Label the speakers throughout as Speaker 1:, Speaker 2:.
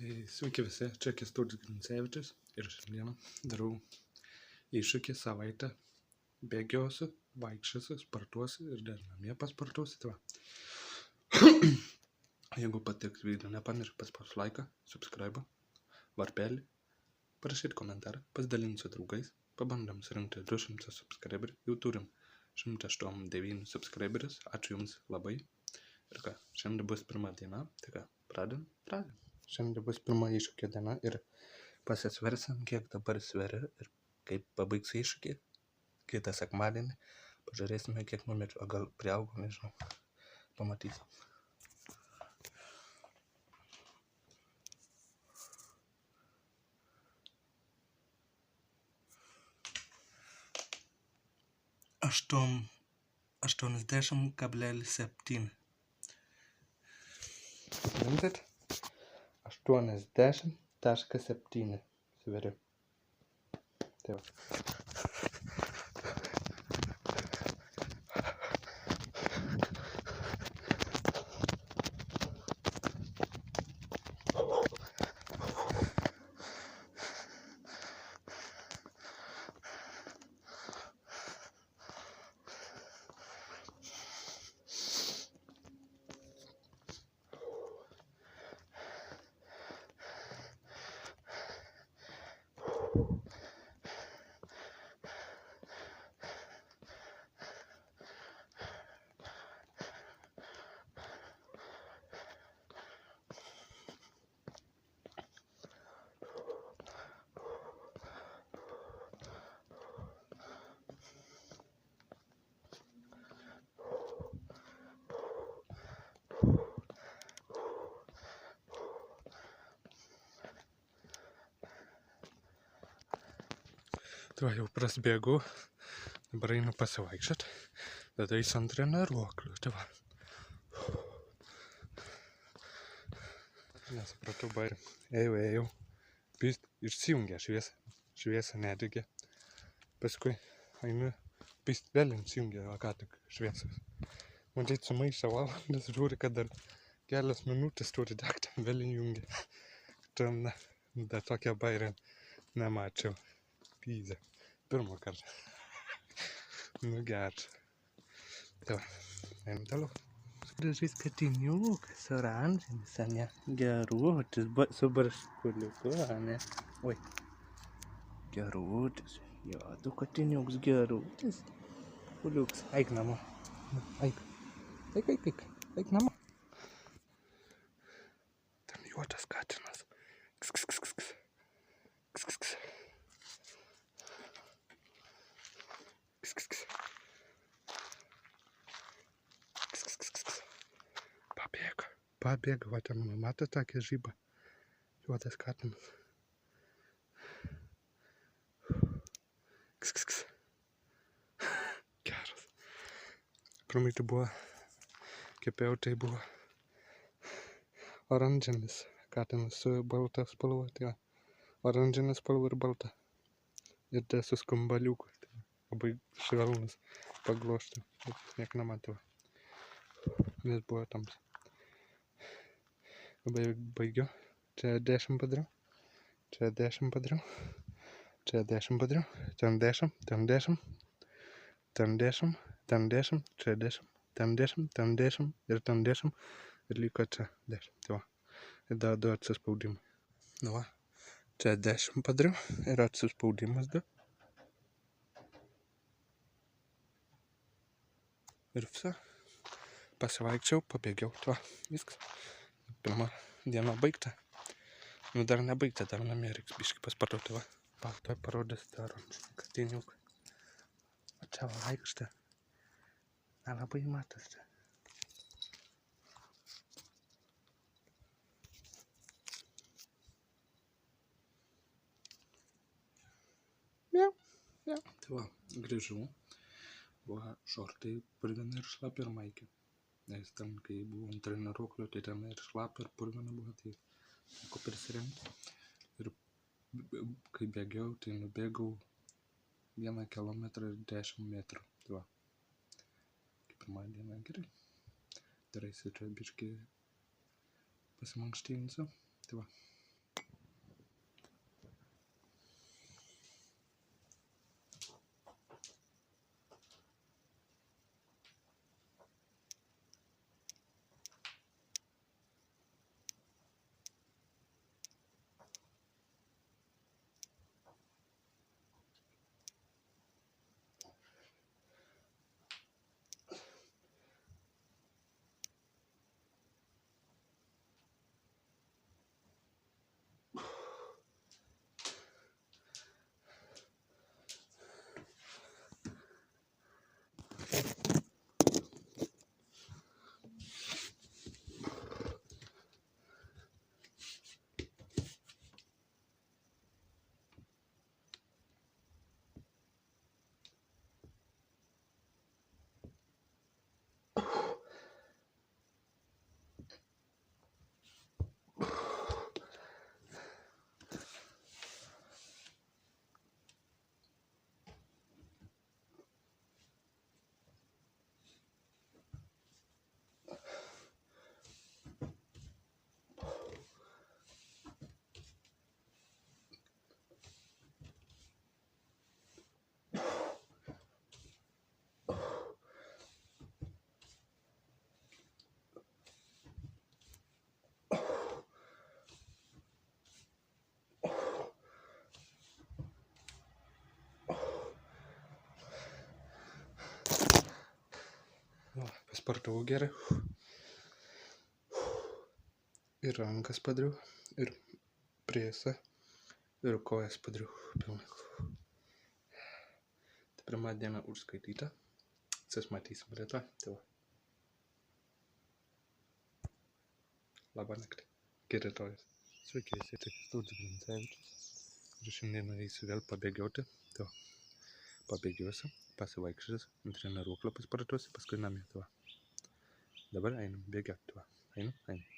Speaker 1: Tai sveiki visi, čia Kęstutis Grincevičius ir šiandieną darau iššūkį savaitę. Bėgiosiu, vaikščiosiu, sportuosiu ir dar namie pasportuosiu. Tai va. Jeigu patiks video, nepamiršk paspausti laiką, subscribe, varpelį, parašyti komentarą, pasidalinti su draugais, pabandom surinkti 200 subscriberių, jau turim 189 subscriberius, ačiū jums labai. Ir ką, šiandien bus pirma diena, tai ką, pradedam. Šiandien bus pirma iššūkio diena ir pasisversim, kiek dabar sveriu ir kaip pabaigsiu iššūkį. Kitą sekmadienį pažiūrėsime, kiek numečiu, o gal priaugau, nežinau, pamatysim. Aštuom 80,7. Suprantat? 80,7 sveriu. Tai va. Tai va, jau prasbėgau, dabar einu pasivaikščiot, tada eisiu ant treniruoklių, tai va. Nesupratau bairį, ėjau, pist, išsijungė šviesa nedegė, paskui einu, pist vėl įsijungė, o ką tik šviesas. Matyt, sumaišė valandas, žiūri, kad dar kelias minutės turi degti, vėl įjungė. Tam, dar tokia bairį nemačiau. Pyzė. Pirmą kartą. Nu geras. Tai va, einam toliau. Gražiai skatiniukas, oranžinis, ane? Gerutis, su barškuliuku, ane? Oi. Gerutis. Jo, du katiniuks gerutis. Kuliuks. Eik namo. Eik. Eik namo. Ten juodas katinas. Ks. Pabėga, va ten mato tokią žybą. Juodas katinas. Geras. Pirmai tai buvo, kepėjau, tai buvo oranžinis katinas su balta spalva. Tai va, oranžinis spalva ir balta. Ir tai su skambaliuku. Tai labai švelnus paglošti. Niek nematau. Nes buvo tamsi. Baigiu. Čia 10 padariau. Čia 10 padariau. Čia 10 padariau. Ten 10. Ten 10. Ten 10. Ten 10. Čia 10. Ten 10. Ten 10. Ir ten 10. Ir liko čia 10. Tai va. Ir dar 2 atsispaudimai. Nu va. Čia 10 padariau. Ir atsispaudimas 2. Ir visa. Pasivaikščiau, pabėgiau. Tai va. Viskas. Pirma diena baigta. Nu dar nebaigta, dar namie reiks biškį paspartuoti, va. Tuoj parodys tą oranžinį katiniuką. O čia va aikštė. Nelabai matas čia. Miau. Tai va, grįžau. Buvo šortai purvina ir šlapi ir maikė. Nes ten, kai buvau ant treniruoklio, tai ten ir šlapia ir purvina buvo, tai teko prisirengti. Ir kai bėgiau, tai nubėgau 1 kilometrą ir 10 metrų. Tai va, kaip pirmą dieną gerai. Dar eisiu čia biškį pasimankštinsiu. Tai va. pasportavau gerai. Ir rankas padariau, ir presą, ir kojas padariau pilnai. Tai pirmą dieną užskaityta. Susimatysim rytoj. Tai va. Labą naktį. Iki rytojus. Sveiki visi, tai Kęstutis Grincevičius. Ir šiandieną eisiu vėl pabėgioti. Tai va. Pabėgiosiu, pasivaikščiosiu, ant treniruoklio paspartuosiu, paskui namie. Tai va. Dabar einam bėgioti. Tai va. Einam.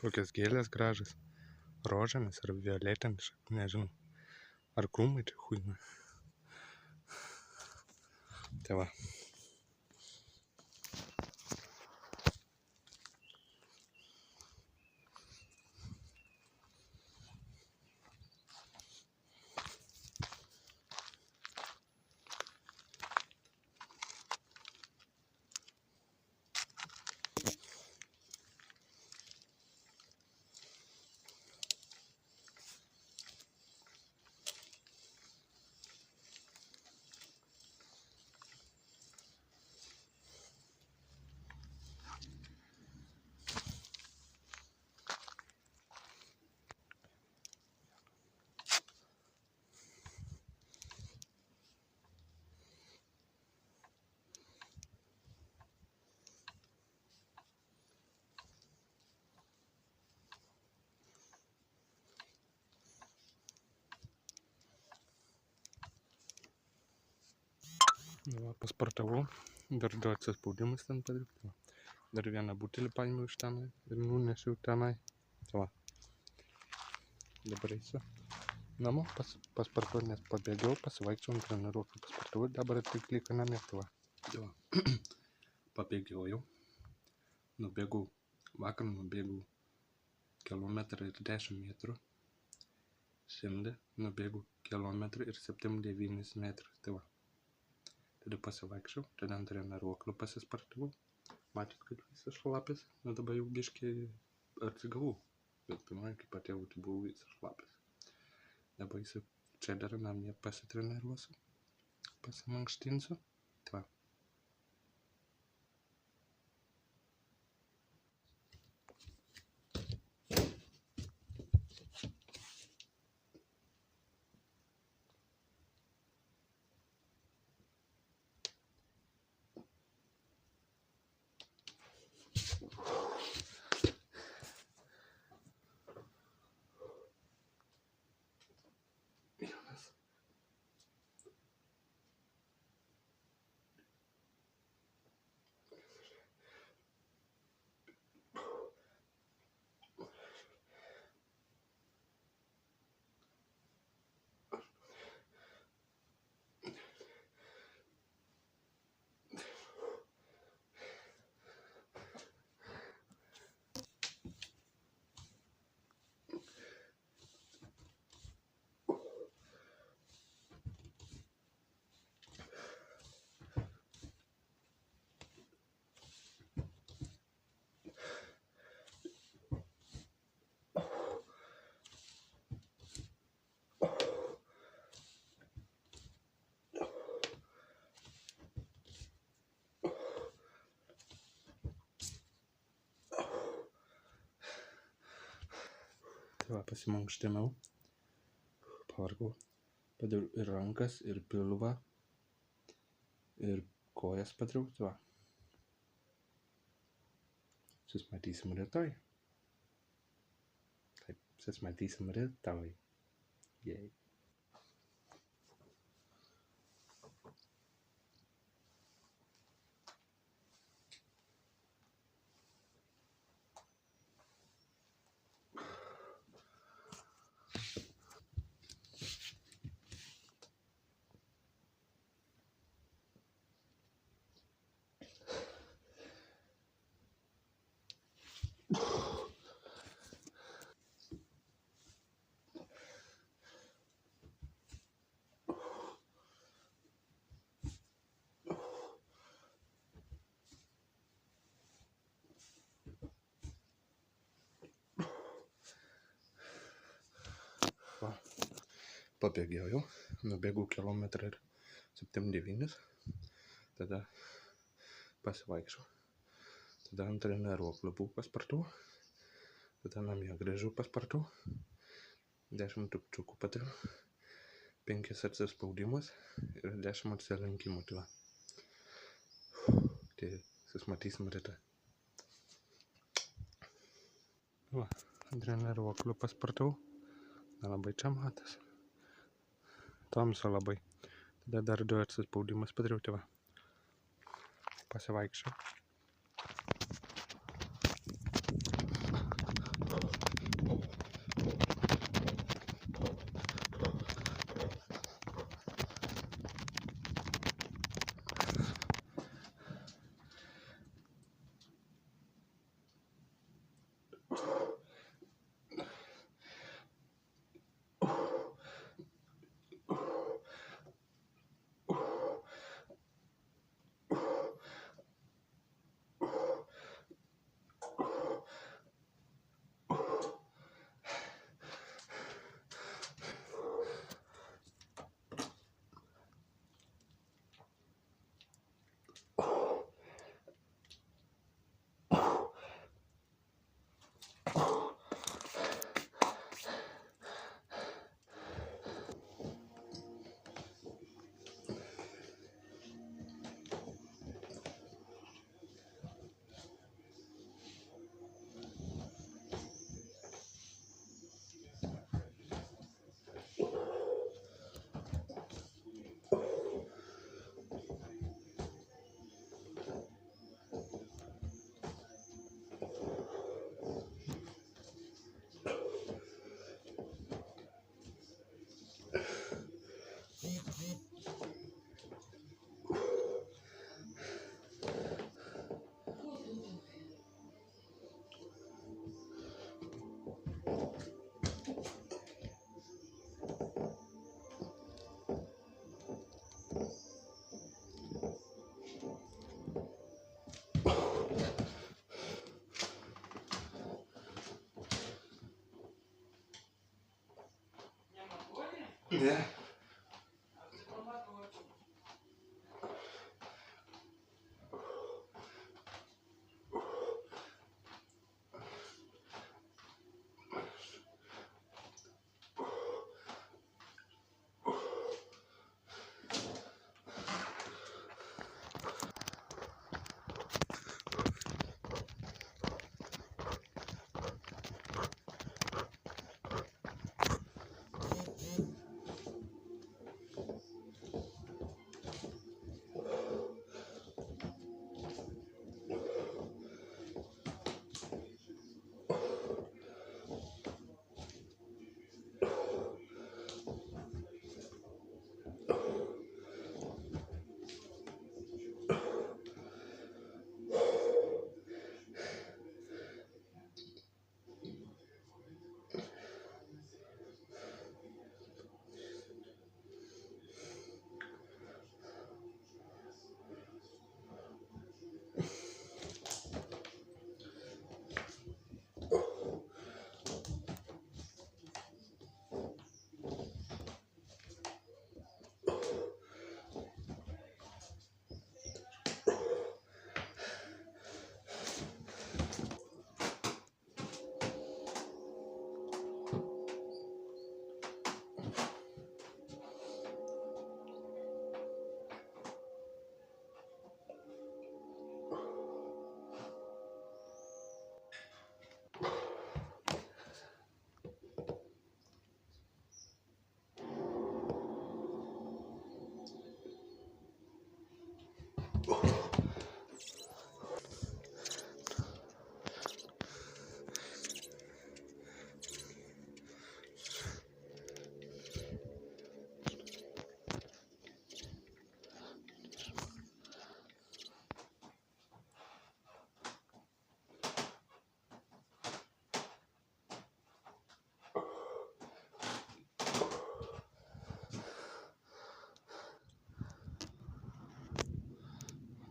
Speaker 1: Kokios gėlės gražios. Rožėmis ar violetėmis, nežinau. Ar krūmai čia huina. Tai va. Va, pasportavau, dar du atsispaudimus ten padaryti. Dar vieną butelį paėmiau iš tenai ir nunešiau tenai. Va. Dabar eisiu namo, pasportuoti, nes pabėgiau, pasivaikščiau ant treniruoklio, pasportavau, dabar tik liko namie. Va. Pabėgiau. Vakar nubėgau kilometrą ir 10 metrų. Šiandien nubėgau kilometrą ir 7-9 metrus. Tai va. Tada pasivaikščiau, tada ant treniruoklio pasispartavau. Matėt, kad visas šlapis, na dabar jau biškį atsigavau. Bet pirmai, kaip atėjau, tai buvau visas šlapis. Dabar čia dar namie pasitreniruosiu, pasimankštinsiu. Tai va. Tai va, pasimankštinau, pavargau, padariau ir rankas, ir pilvą, ir kojas padariau. Tai va. Susimatysim rytoj. Taip, susimatysim rytoj. Jei. pabėgiojau, nubėgau kilometrą ir 7-9, tada pasivaikščiau, tada ant treniruoklio buvau paspartau, tada namie grįžau paspartau, 10 tupčiukų padariau, 5 atsispaudimus ir 10 atsilenkimų. Tai susimatysim rytoj. Va, ant treniruoklio paspartau, nelabai čia matas. Tamsu labai. Tada dar 2 atsispaudimus padariau, tai va. Pasivaikščiau. Ne.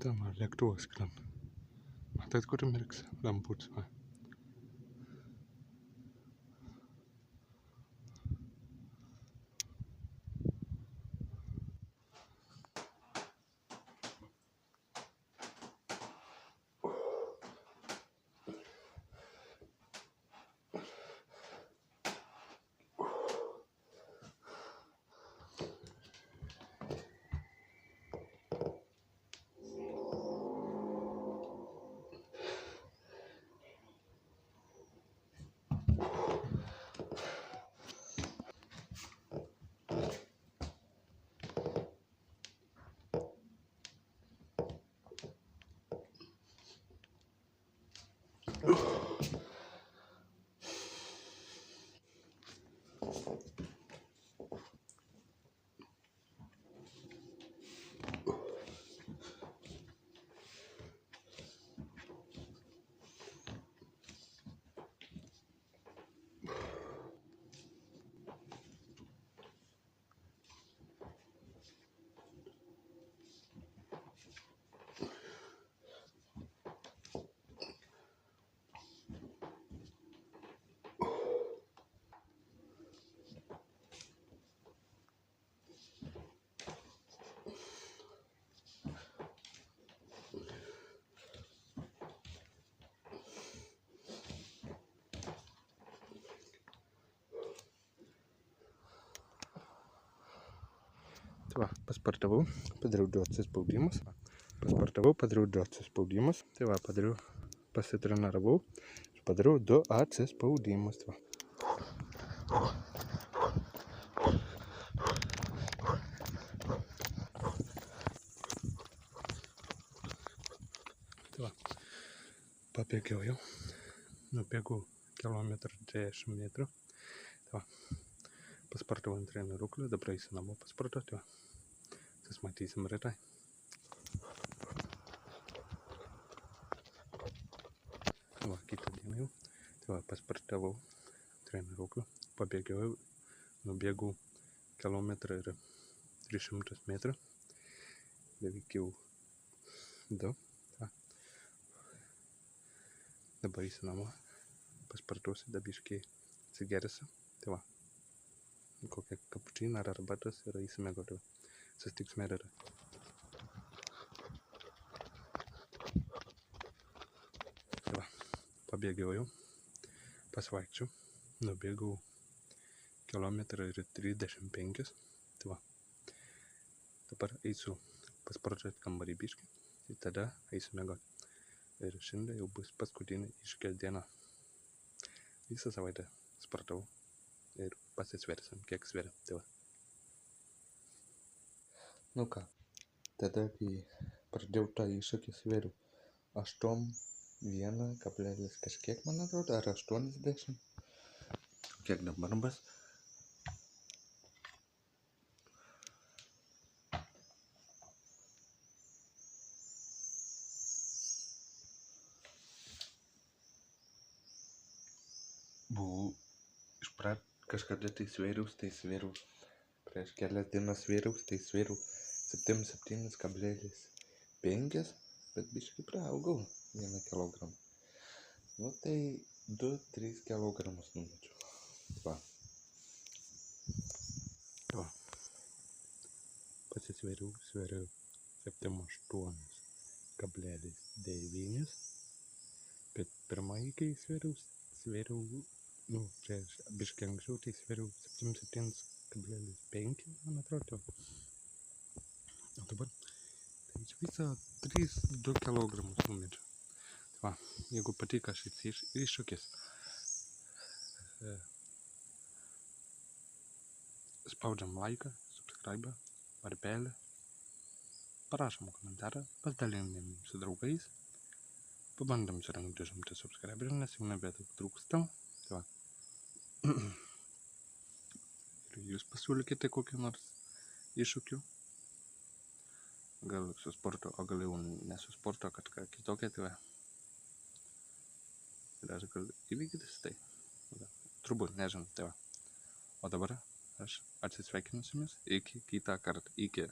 Speaker 1: Ten va lėktuvas skrenda. Matot, kur mirks lamputis, va. Tai va, paspartavau, padariau 2 atsispaudimus. Tai va, padariau, pasitreniravau ir padariau 2 atsispaudimus. Tai va. Tai va, pabėgiojau, nubėgau 1,10 metrų. Tai va, paspartavau ant treniruklio, dabar eisiu namo paspartuoti. Matysim rytoj. Va, kitą dieną jau. Tai va, paspartavau treniruklio, pabėgiojau, nubėgau 1,300 metrų. Beveik jau 2. Va. Dabar eisiu namo, paspartuosiu, dabiškai atsigersiu. Tai va, kokią kapučiną ar arbatos ir eisiu miegoti. Susitiksime rytoj. Tai va, pabėgiojau, pasivaikščiau, nubėgau 1,35 km. Tai va, dabar eisiu paspartuoti kambarį biškį ir tada eisiu miegoti. Ir šiandien jau bus paskutinė iššūkio diena. Visą savaitę sportavau ir pasisversim, kiek sveria. Tai va. Nu ką, tada kai pradėjau tą iššūkį sveriu 8,1 kažkiek, man atrodo, ar 80. Kiek dabar bus? Buvau kažkada tai svėriau, prieš kelias dienas svėriau 7,5, bet biškai praaugau 1 kilogramą. Nu tai 2-3 kilogramus numečiau. Va. Va. Pasisvėriau 7,8,9, bet pirmąjį, kai svėriau, prieš biškai anksčiau, tai svėriau 77,5, man atrodo. O dabar tai iš viso 3-2 kilogramus numečiau. Va, jeigu patiko šis iššūkis, spaudžiam laiką, subscribe, varpelį, parašom komentarą, pasidalinam su draugais, pabandom surinkti 200 subscriberių, nes jau nebedaug trūksta. Tai va. Ir jūs pasiūlykite kokį nors iššūkių. Gal su sportu, o gal jau ne su sportu, kad kitokia, tai va. Ir aš gal įvykdytis tai. Turbūt, nežinau, tai va. O dabar aš atsisveikinu su jumis iki kitą kartą. Iki.